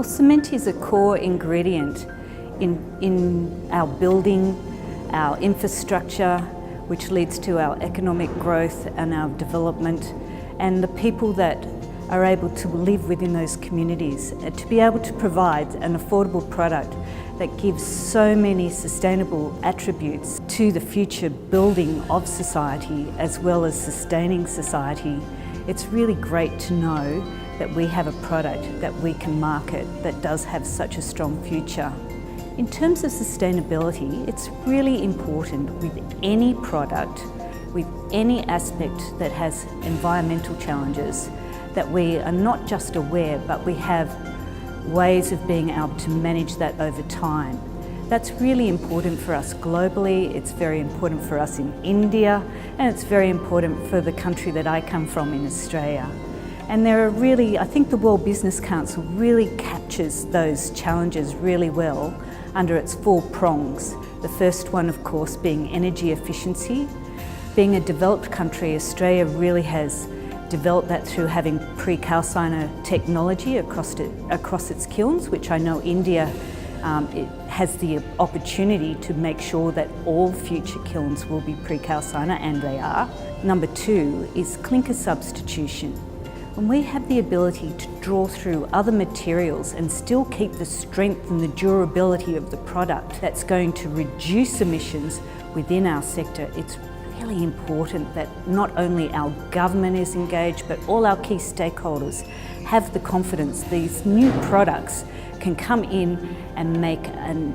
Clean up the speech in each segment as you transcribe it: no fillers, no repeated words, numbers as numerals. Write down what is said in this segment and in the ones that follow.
cement is a core ingredient in our building, our infrastructure, which leads to our economic growth and our development, and the people that are able to live within those communities, to be able to provide an affordable product that gives so many sustainable attributes to the future building of society as well as sustaining society. It's really great to know that we have a product that we can market that does have such a strong future. In terms of sustainability, it's really important with any product, with any aspect that has environmental challenges, that we are not just aware, but we have ways of being able to manage that over time. That's really important for us globally, it's very important for us in India, and it's very important for the country that I come from in Australia. And there are really, I think the World Business Council really captures those challenges really well under its 4 prongs. The first one, of course, being energy efficiency. Being a developed country, Australia really has developed that through having pre-calciner technology across its kilns, which I know India it has the opportunity to make sure that all future kilns will be pre-calciner, and they are. Number 2 is clinker substitution. When we have the ability to draw through other materials and still keep the strength and the durability of the product that's going to reduce emissions within our sector, it's really important that not only our government is engaged, but all our key stakeholders have the confidence these new products can come in and make a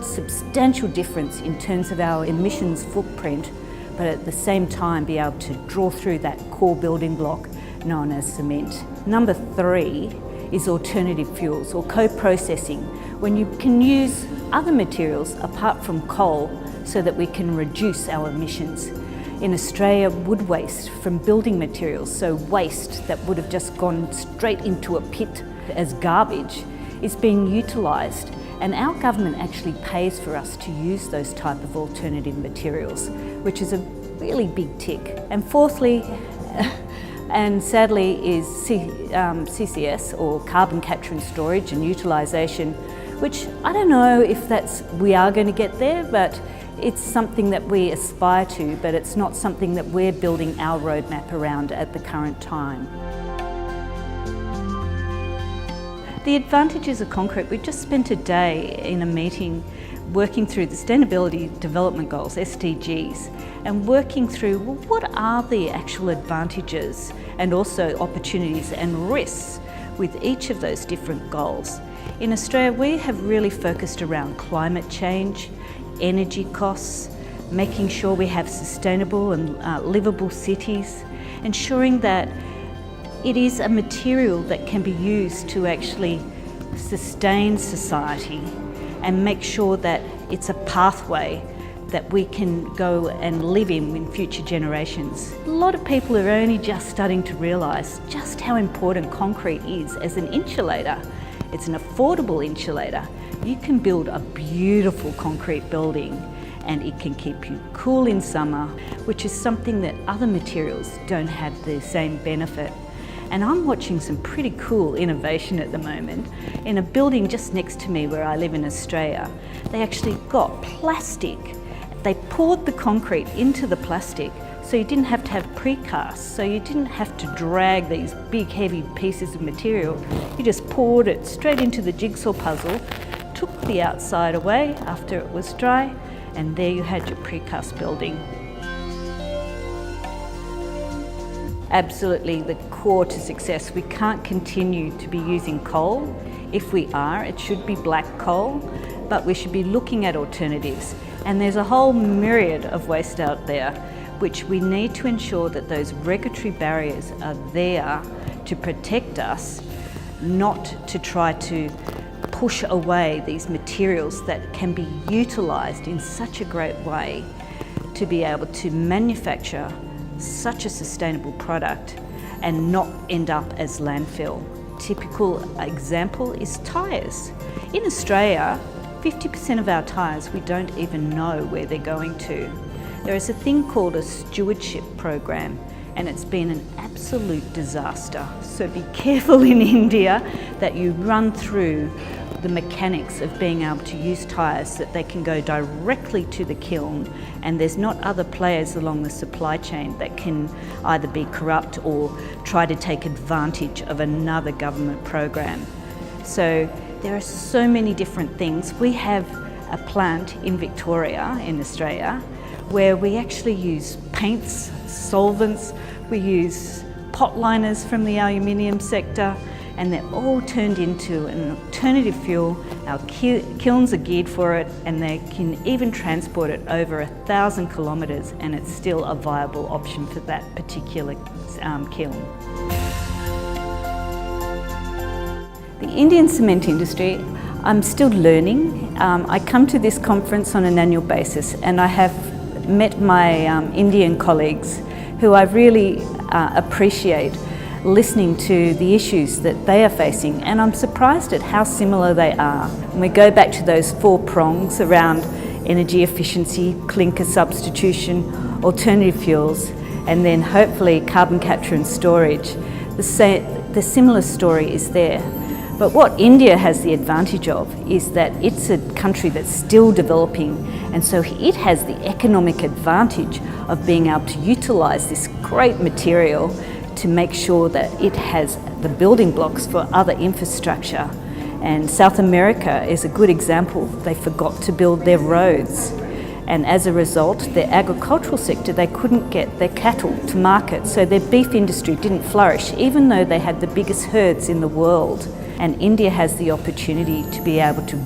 substantial difference in terms of our emissions footprint, but at the same time be able to draw through that core building block known as cement. Number 3 is alternative fuels or co-processing, when you can use other materials apart from coal so that we can reduce our emissions. In Australia, wood waste from building materials, so waste that would have just gone straight into a pit as garbage, is being utilised, and our government actually pays for us to use those type of alternative materials, which is a really big tick. And fourthly, and sadly, is CCS, or carbon capture and storage and utilisation, which I don't know if we are going to get there, but it's something that we aspire to, but it's not something that we're building our roadmap around at the current time. The advantages of concrete, we just spent a day in a meeting working through the Sustainability Development Goals, SDGs, and working through, well, what are the actual advantages and also opportunities and risks with each of those different goals. In Australia, we have really focused around climate change, energy costs, making sure we have sustainable and livable cities, ensuring that it is a material that can be used to actually sustain society and make sure that it's a pathway that we can go and live in future generations. A lot of people are only just starting to realise just how important concrete is as an insulator. It's an affordable insulator. You can build a beautiful concrete building and it can keep you cool in summer, which is something that other materials don't have the same benefit. And I'm watching some pretty cool innovation at the moment. In a building just next to me where I live in Australia, they actually got plastic. They poured the concrete into the plastic, so you didn't have to have precast, so you didn't have to drag these big heavy pieces of material. You just poured it straight into the jigsaw puzzle, took the outside away after it was dry, and there you had your precast building. Absolutely the core to success. We can't continue to be using coal. If we are, it should be black coal, but we should be looking at alternatives. And there's a whole myriad of waste out there, which we need to ensure that those regulatory barriers are there to protect us, not to try to push away these materials that can be utilised in such a great way to be able to manufacture such a sustainable product and not end up as landfill. Typical example is tyres. In Australia, 50% of our tyres we don't even know where they're going to. There is a thing called a stewardship program, and it's been an absolute disaster. So be careful in India that you run through the mechanics of being able to use tyres that they can go directly to the kiln, and there's not other players along the supply chain that can either be corrupt or try to take advantage of another government program. So there are so many different things. We have a plant in Victoria in Australia where we actually use paints, solvents, we use pot liners from the aluminium sector, and they're all turned into an alternative fuel. Our kilns are geared for it, and they can even transport it over 1,000 kilometres, and it's still a viable option for that particular kiln. The Indian cement industry, I'm still learning. I come to this conference on an annual basis, and I have met my Indian colleagues who I really appreciate listening to the issues that they are facing, and I'm surprised at how similar they are. And we go back to those 4 prongs around energy efficiency, clinker substitution, alternative fuels, and then hopefully carbon capture and storage. The similar story is there. But what India has the advantage of is that it's a country that's still developing, and so it has the economic advantage of being able to utilise this great material to make sure that it has the building blocks for other infrastructure. And South America is a good example. They forgot to build their roads, and as a result, their agricultural sector, they couldn't get their cattle to market, so their beef industry didn't flourish, even though they had the biggest herds in the world. And India has the opportunity to be able to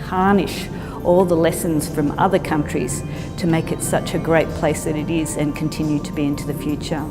harness all the lessons from other countries to make it such a great place that it is and continue to be into the future.